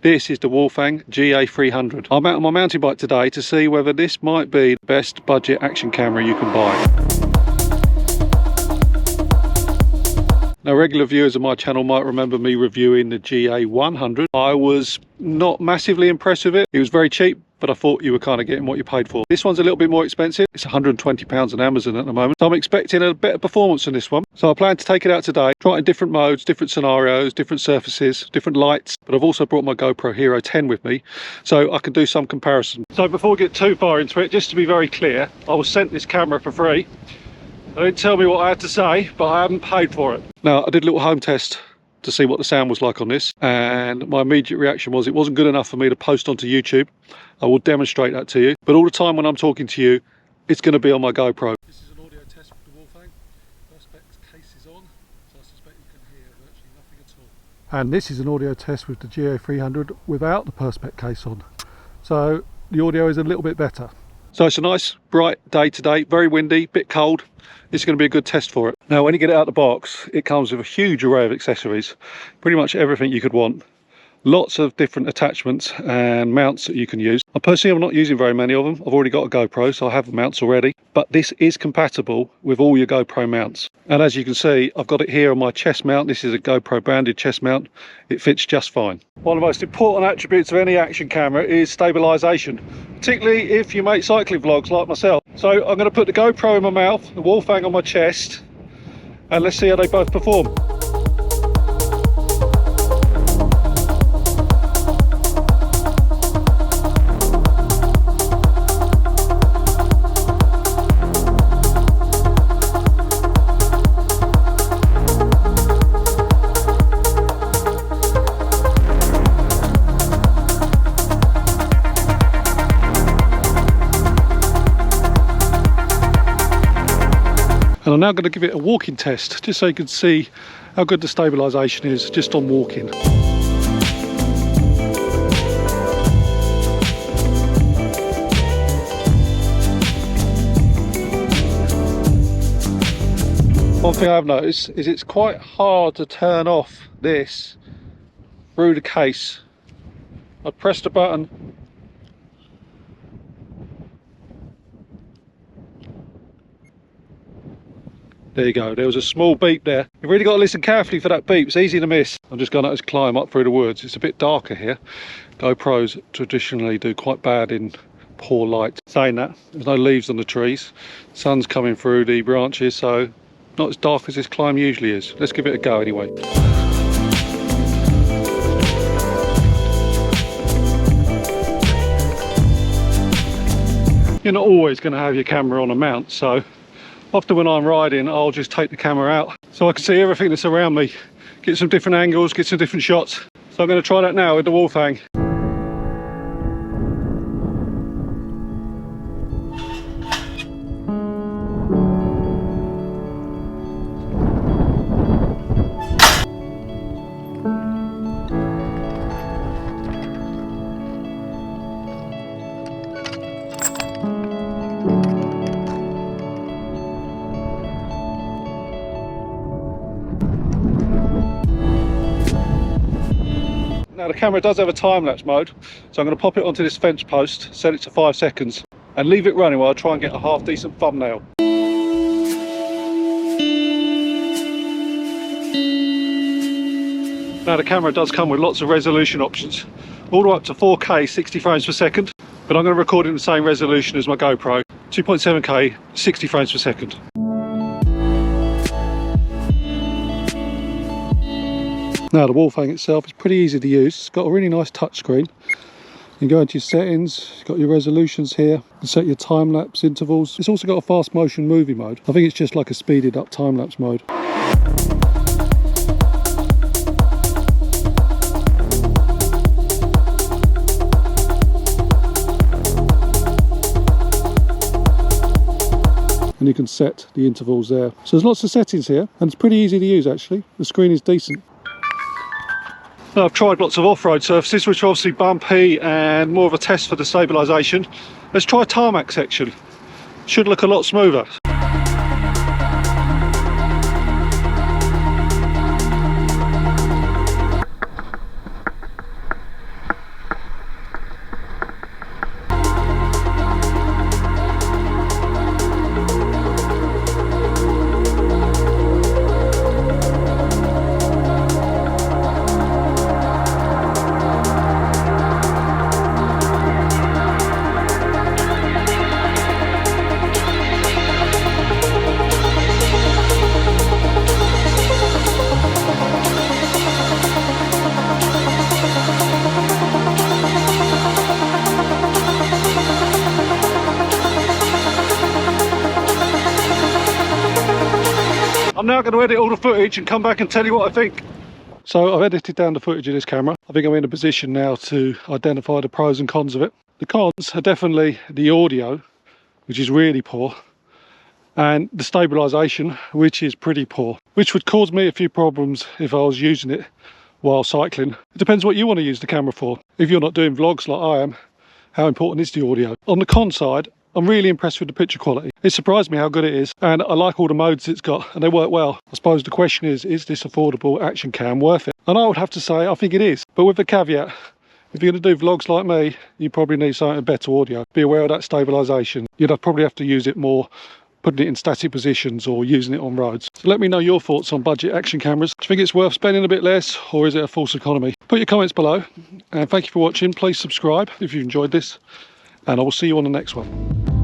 This is the Wolfang GA300. I'm out on my mountain bike today to see whether this might be the best budget action camera you can buy. Now, regular viewers of my channel might remember me reviewing the GA100. I was not massively impressed with it. It was very cheap, but I thought you were kind of getting what you paid for. This one's a little bit more expensive. It's £120 on Amazon at the moment. So I'm expecting a better performance than this one. So I plan to take it out today, try it in different modes, different scenarios, different surfaces, different lights. But I've also brought my GoPro Hero 10 with me, so I can do some comparison. So before we get too far into it, just to be very clear, I was sent this camera for free. They didn't tell me what I had to say, but I haven't paid for it. Now, I did a little home test to see what the sound was like on this, and my immediate reaction was it wasn't good enough for me to post onto YouTube. I will demonstrate that to you, but all the time when I'm talking to you, it's going to be on my GoPro. This is an audio test with the Wolfang. Perspex case is on, so I suspect you can hear virtually nothing at all. And this is an audio test with the GA300 without the Perspex case on, so the audio is a little bit better. So it's a nice bright day today, very windy, bit cold. It's going to be a good test for it. Now, when you get it out of the box, it comes with a huge array of accessories, pretty much everything you could want. Lots of different attachments and mounts that you can use. I personally am not using very many of them. I've already got a GoPro, so I have the mounts already. But this is compatible with all your GoPro mounts. And as you can see, I've got it here on my chest mount. This is a GoPro branded chest mount. It fits just fine. One of the most important attributes of any action camera is stabilization, particularly if you make cycling vlogs like myself. So I'm going to put the GoPro in my mouth, the Wolfang on my chest, and let's see how they both perform. And I'm now going to give it a walking test, just so you can see how good the stabilisation is just on walking. One thing I've noticed is it's quite hard to turn off this through the case. I pressed the button. There you go, there was a small beep there. You've really got to listen carefully for that beep, it's easy to miss. I'm just going to climb up through the woods. It's a bit darker here. GoPros traditionally do quite bad in poor light. Saying that, there's no leaves on the trees. Sun's coming through the branches, so not as dark as this climb usually is. Let's give it a go anyway. You're not always going to have your camera on a mount, so often when I'm riding, I'll just take the camera out so I can see everything that's around me, get some different angles, get some different shots. So I'm going to try that now with the Wolfang. Now the camera does have a time-lapse mode, so I'm going to pop it onto this fence post, set it to 5 seconds, and leave it running while I try and get a half-decent thumbnail. Now the camera does come with lots of resolution options, all the way up to 4K 60 frames per second, but I'm going to record it in the same resolution as my GoPro, 2.7K 60 frames per second. Now the Wolfang itself is pretty easy to use. It's got a really nice touchscreen. You can go into your settings, you've got your resolutions here, you can set your time-lapse intervals. It's also got a fast motion movie mode. I think it's just like a speeded up time-lapse mode. And you can set the intervals there. So there's lots of settings here, and it's pretty easy to use actually. The screen is decent. Now, I've tried lots of off-road surfaces which are obviously bumpy and more of a test for the stabilisation. Let's try a tarmac section. Should look a lot smoother. I'm now going to edit all the footage and come back and tell you what I think. So I've edited down the footage of this camera. I think I'm in a position now to identify the pros and cons of it. The cons are definitely the audio, which is really poor, and the stabilisation, which is pretty poor, which would cause me a few problems if I was using it while cycling. It depends what you want to use the camera for. If you're not doing vlogs like I am, how important is the audio? On the con side, I'm really impressed with the picture quality. It surprised me how good it is, and I like all the modes it's got, and they work well. I suppose the question is this affordable action cam worth it? And I would have to say I think it is, but with the caveat, if you're going to do vlogs like me, you probably need something better audio. Be aware of that stabilisation. You'd probably have to use it more, putting it in static positions or using it on roads. So let me know your thoughts on budget action cameras. Do you think it's worth spending a bit less, or is it a false economy? Put your comments below, and thank you for watching. Please subscribe if you enjoyed this, and I will see you on the next one.